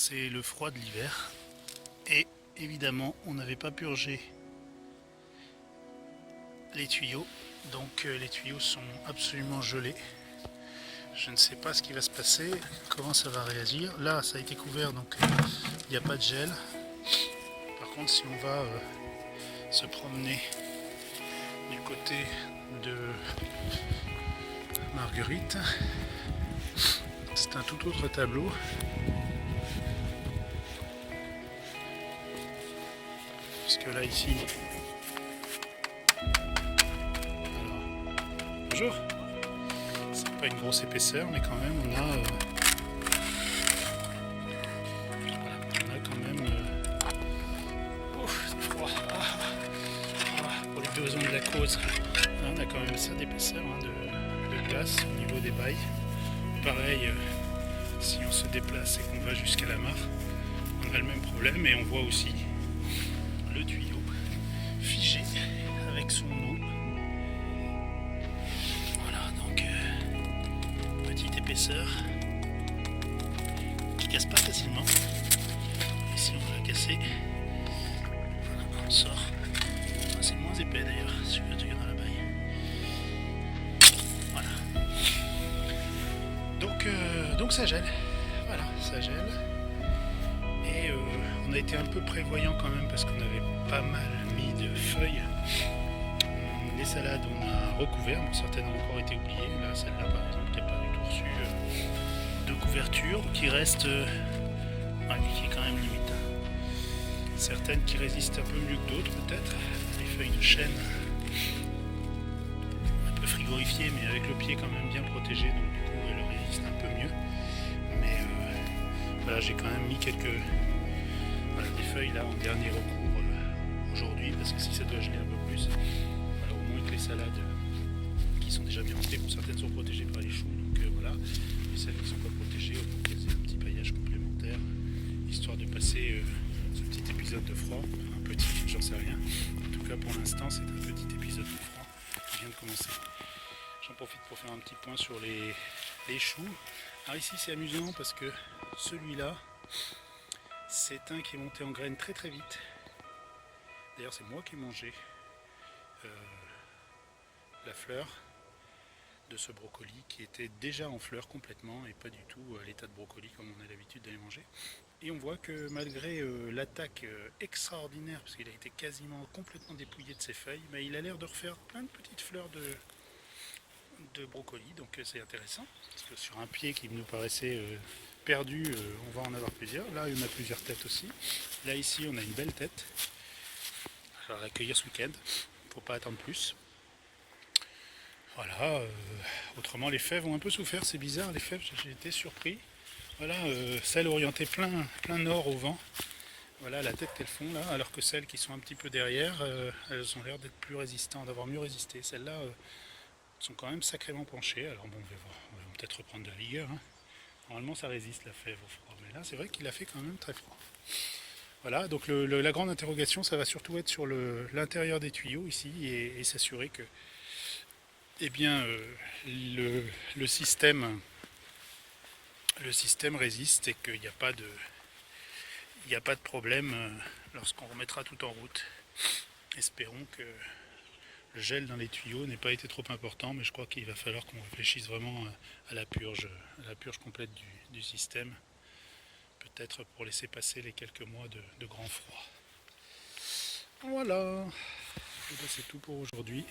c'est le froid de l'hiver. Et évidemment, on n'avait pas purgé les tuyaux. Donc les tuyaux sont absolument gelés. Je ne sais pas ce qui va se passer, comment ça va réagir. Là, ça a été couvert, donc il n'y a pas de gel. Par contre, si on va se promener du côté de Marguerite, c'est un tout autre tableau. Puisque là, ici... Alors, bonjour. C'est pas une grosse épaisseur, mais quand même, on a... voilà, on a quand même... c'est froid. Pour les besoins de la cause. On a quand même ça d'épaisseur de glace au niveau des bails. Pareil, si on se déplace et qu'on va jusqu'à la mare, on a le même problème et on voit aussi le tuyau figé avec son eau. Voilà, donc petite épaisseur qui casse pas facilement. Ici on va la casser. Voilà, on sort. C'est moins épais d'ailleurs, si le tuyau dans la baille. Voilà. Donc ça gèle. Voilà, ça gèle. Et on a été un peu prévoyant quand même parce qu'on avait pas mal mis de feuilles. Les salades on a recouvert, bon, certaines ont encore été oubliées. Là, celle-là par exemple qui n'a pas du tout reçu de couverture, qui reste qui est quand même limite. Certaines qui résistent un peu mieux que d'autres peut-être. Les feuilles de chêne un peu frigorifiées mais avec le pied quand même bien protégé, donc du coup elles résistent un peu mieux. Mais voilà, j'ai quand même mis quelques des feuilles là en dernier recours aujourd'hui, parce que si ça doit geler un peu plus, voilà, au moins que les salades qui sont déjà bien montées, bon, certaines sont protégées par les choux, donc voilà, et celles qui ne sont pas protégées, on peut caser un petit paillage complémentaire, histoire de passer ce petit épisode de froid, un petit, j'en sais rien, en tout cas pour l'instant c'est un petit épisode de froid qui vient de commencer. J'en profite pour faire un petit point sur les choux. Alors ici c'est amusant parce que celui-là, c'est un qui est monté en graines très très vite. D'ailleurs c'est moi qui ai mangé la fleur de ce brocoli qui était déjà en fleur complètement et pas du tout à l'état de brocoli comme on a l'habitude d'aller manger. Et on voit que malgré l'attaque extraordinaire, parce qu'il a été quasiment complètement dépouillé de ses feuilles, mais il a l'air de refaire plein de petites fleurs de brocoli, donc c'est intéressant, parce que sur un pied qui nous paraissait perdu, on va en avoir plusieurs. Là il y en a plusieurs têtes aussi. Là ici on a une belle tête. On va l'accueillir ce week-end, il ne faut pas attendre plus. Voilà, autrement les fèves ont un peu souffert, c'est bizarre les fèves, j'ai été surpris. Voilà, celles orientées plein nord au vent. Voilà la tête qu'elles font là, alors que celles qui sont un petit peu derrière, elles ont l'air d'être plus résistantes, d'avoir mieux résisté. Celles-là sont quand même sacrément penchées, alors bon, on va peut-être reprendre de la vigueur. Hein. Normalement ça résiste la fève au froid, mais là c'est vrai qu'il a fait quand même très froid. Voilà, donc la grande interrogation, ça va surtout être sur l'intérieur des tuyaux ici et s'assurer que eh bien, le système résiste et qu'il n'y a pas de problème lorsqu'on remettra tout en route. Espérons que le gel dans les tuyaux n'ait pas été trop important, mais je crois qu'il va falloir qu'on réfléchisse vraiment à la purge complète du système. Peut-être pour laisser passer les quelques mois de grand froid. Voilà, c'est tout pour aujourd'hui.